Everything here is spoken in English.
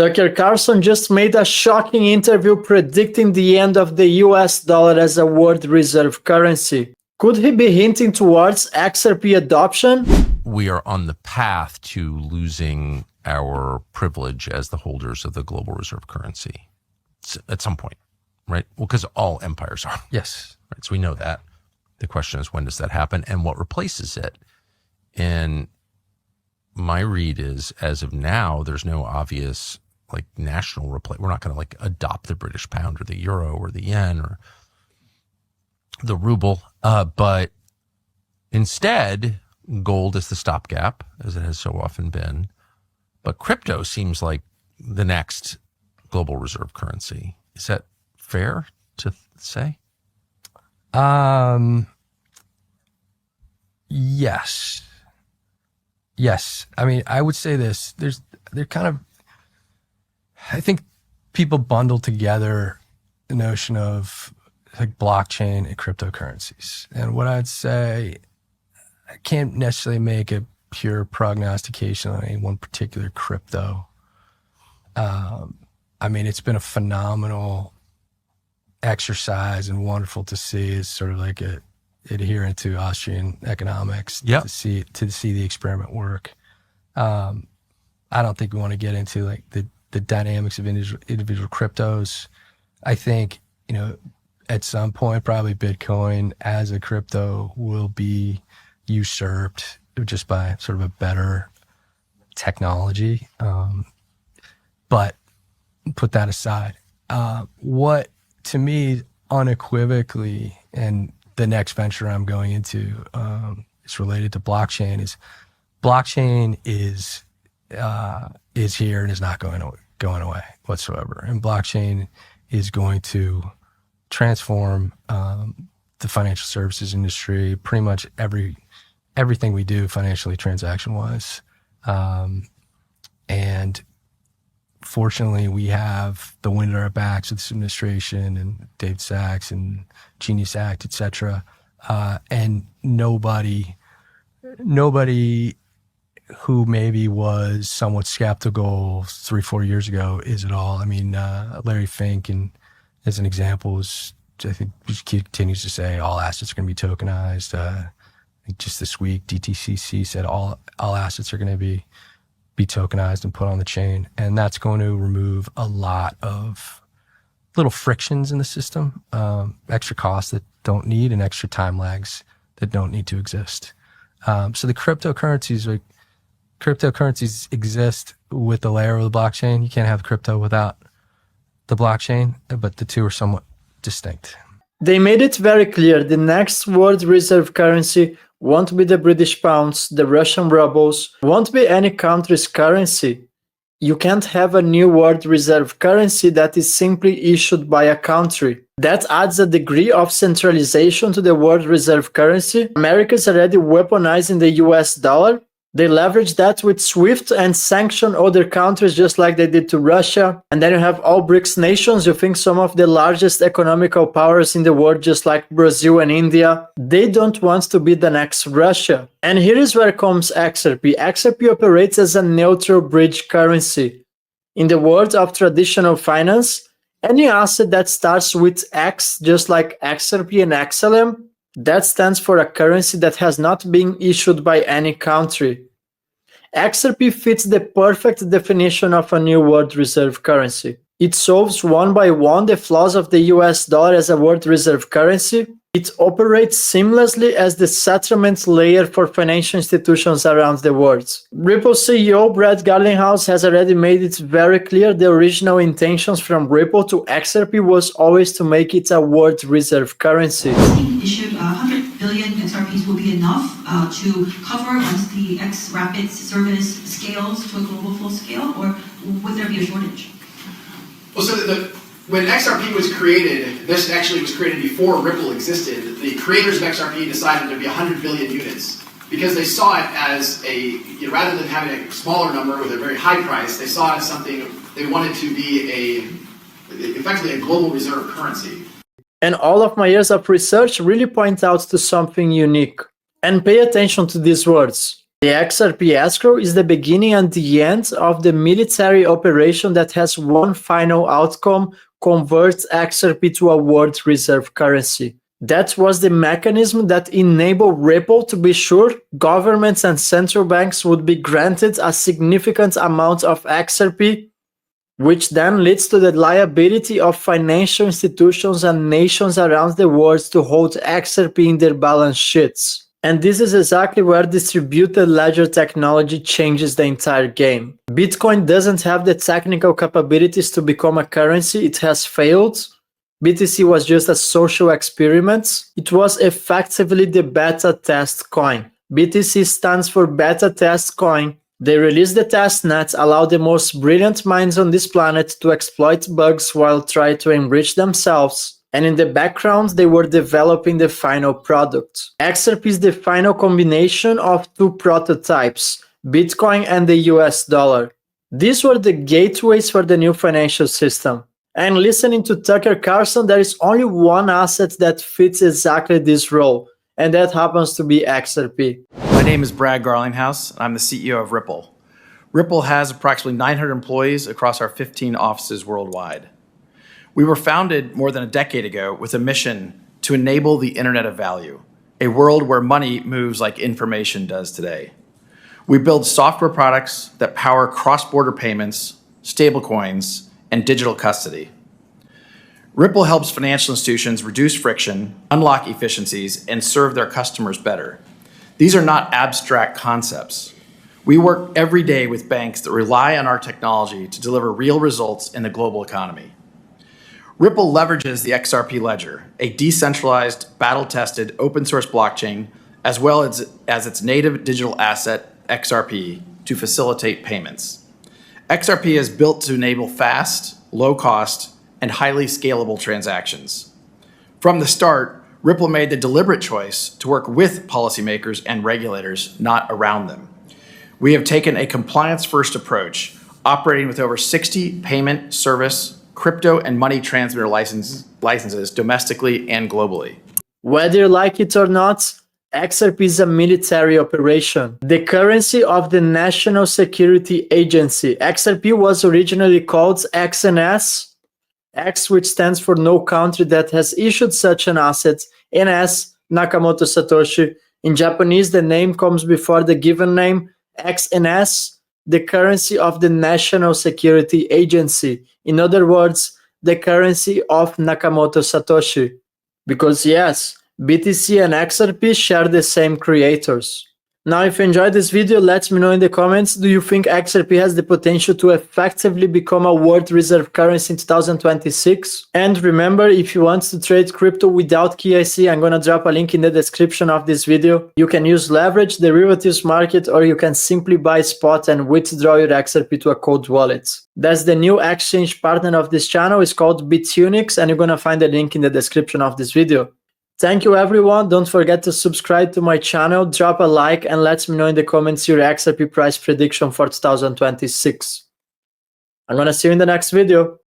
Tucker Carlson just made a shocking interview predicting the end of the US dollar as a world reserve currency. Could he be hinting towards XRP adoption? We are on the path to losing our privilege as the holders of the global reserve currency at some point, right? Well, because all empires are. Yes. Right. So we know that. The question is, when does that happen and what replaces it? And my read is, as of now, there's no obvious national replace. We're not going to adopt the British pound or the euro or the yen or the ruble, but instead, gold is the stopgap, as it has so often been. But crypto seems like the next global reserve currency. Is that fair to say? Yes. Yes. I mean, I would say this. I think people bundle together the notion of blockchain and cryptocurrencies. And what I'd say, I can't necessarily make a pure prognostication on any one particular crypto. I mean, it's been a phenomenal exercise and wonderful to see as sort of like a adherent to Austrian economics. Yep. to see the experiment work. I don't think we want to get into the dynamics of individual cryptos. I think, at some point, probably Bitcoin as a crypto will be usurped just by sort of a better technology. But put that aside. What to me unequivocally, and the next venture I'm going into is related to blockchain, is here and is not going away whatsoever. And blockchain is going to transform the financial services industry, pretty much everything we do financially, transaction-wise. And fortunately, we have the wind at our backs with this administration and David Sachs and Genius Act, et cetera. And nobody who maybe was somewhat skeptical 3-4 years ago is at all. I mean, Larry Fink, and as an example, I think he continues to say all assets are going to be tokenized. I think just this week, DTCC said all assets are going to be tokenized and put on the chain. And that's going to remove a lot of little frictions in the system, extra costs that don't need and extra time lags that don't need to exist. So the cryptocurrencies exist with the layer of the blockchain. You can't have crypto without the blockchain, but the two are somewhat distinct. They made it very clear the next world reserve currency won't be the British pounds, the Russian rubles, won't be any country's currency. You can't have a new world reserve currency that is simply issued by a country. That adds a degree of centralization to the world reserve currency. America's already weaponizing the US dollar. They leverage that with SWIFT and sanction other countries just like they did to Russia. And then you have all BRICS nations. You think some of the largest economical powers in the world, just like Brazil and India, they don't want to be the next Russia. And here is where comes XRP. XRP operates as a neutral bridge currency. In the world of traditional finance, any asset that starts with X, just like XRP and XLM, that stands for a currency that has not been issued by any country. XRP fits the perfect definition of a new world reserve currency. It solves one by one the flaws of the US dollar as a world reserve currency. It operates seamlessly as the settlement layer for financial institutions around the world. Ripple CEO Brad Garlinghouse has already made it very clear the original intentions from Ripple to XRP was always to make it a world reserve currency. Issued 100 billion XRPs will be enough to cover once the XRapid service scales to a global full scale, or would there be a shortage? Well, so when XRP was created, this actually was created before Ripple existed. The creators of XRP decided there'd be 100 billion units because they saw it as rather than having a smaller number with a very high price, they saw it as something they wanted to be effectively a global reserve currency. And all of my years of research really point out to something unique. And pay attention to these words. The XRP escrow is the beginning and the end of the military operation that has one final outcome: convert XRP to a world reserve currency. That was the mechanism that enabled Ripple to be sure governments and central banks would be granted a significant amount of XRP, which then leads to the liability of financial institutions and nations around the world to hold XRP in their balance sheets. And this is exactly where distributed ledger technology changes the entire game. Bitcoin doesn't have the technical capabilities to become a currency. It has failed. BTC was just a social experiment. It was effectively the beta test coin. BTC stands for beta test coin. They released the testnet, allow the most brilliant minds on this planet to exploit bugs while trying to enrich themselves. And in the background, they were developing the final product. XRP is the final combination of two prototypes, Bitcoin and the US dollar. These were the gateways for the new financial system. And listening to Tucker Carlson, there is only one asset that fits exactly this role, and that happens to be XRP. My name is Brad Garlinghouse. I'm the CEO of Ripple. Ripple has approximately 900 employees across our 15 offices worldwide. We were founded more than a decade ago with a mission to enable the Internet of Value, a world where money moves like information does today. We build software products that power cross-border payments, stablecoins, and digital custody. Ripple helps financial institutions reduce friction, unlock efficiencies, and serve their customers better. These are not abstract concepts. We work every day with banks that rely on our technology to deliver real results in the global economy. Ripple leverages the XRP ledger, a decentralized, battle-tested, open-source blockchain, as well as its native digital asset, XRP, to facilitate payments. XRP is built to enable fast, low-cost, and highly scalable transactions. From the start, Ripple made the deliberate choice to work with policymakers and regulators, not around them. We have taken a compliance-first approach, operating with over 60 payment, service, crypto, and money transmitter licenses domestically and globally. Whether you like it or not, XRP is a military operation, the currency of the National Security Agency. XRP was originally called XNS, X which stands for no country that has issued such an asset, NS, Nakamoto Satoshi. In Japanese, the name comes before the given name, XNS, the currency of the National Security Agency. In other words, the currency of Nakamoto Satoshi. Because yes, BTC and XRP share the same creators. Now, if you enjoyed this video, let me know in the comments, do you think XRP has the potential to effectively become a world reserve currency in 2026? And remember, if you want to trade crypto without KYC, I'm gonna drop a link in the description of this video. You can use leverage, derivatives market, or you can simply buy spot and withdraw your XRP to a cold wallet. That's the new exchange partner of this channel. It's called Bitunix, and you're gonna find the link in the description of this video. Thank you everyone, don't forget to subscribe to my channel, drop a like, and let me know in the comments your XRP price prediction for 2026. I'm gonna see you in the next video.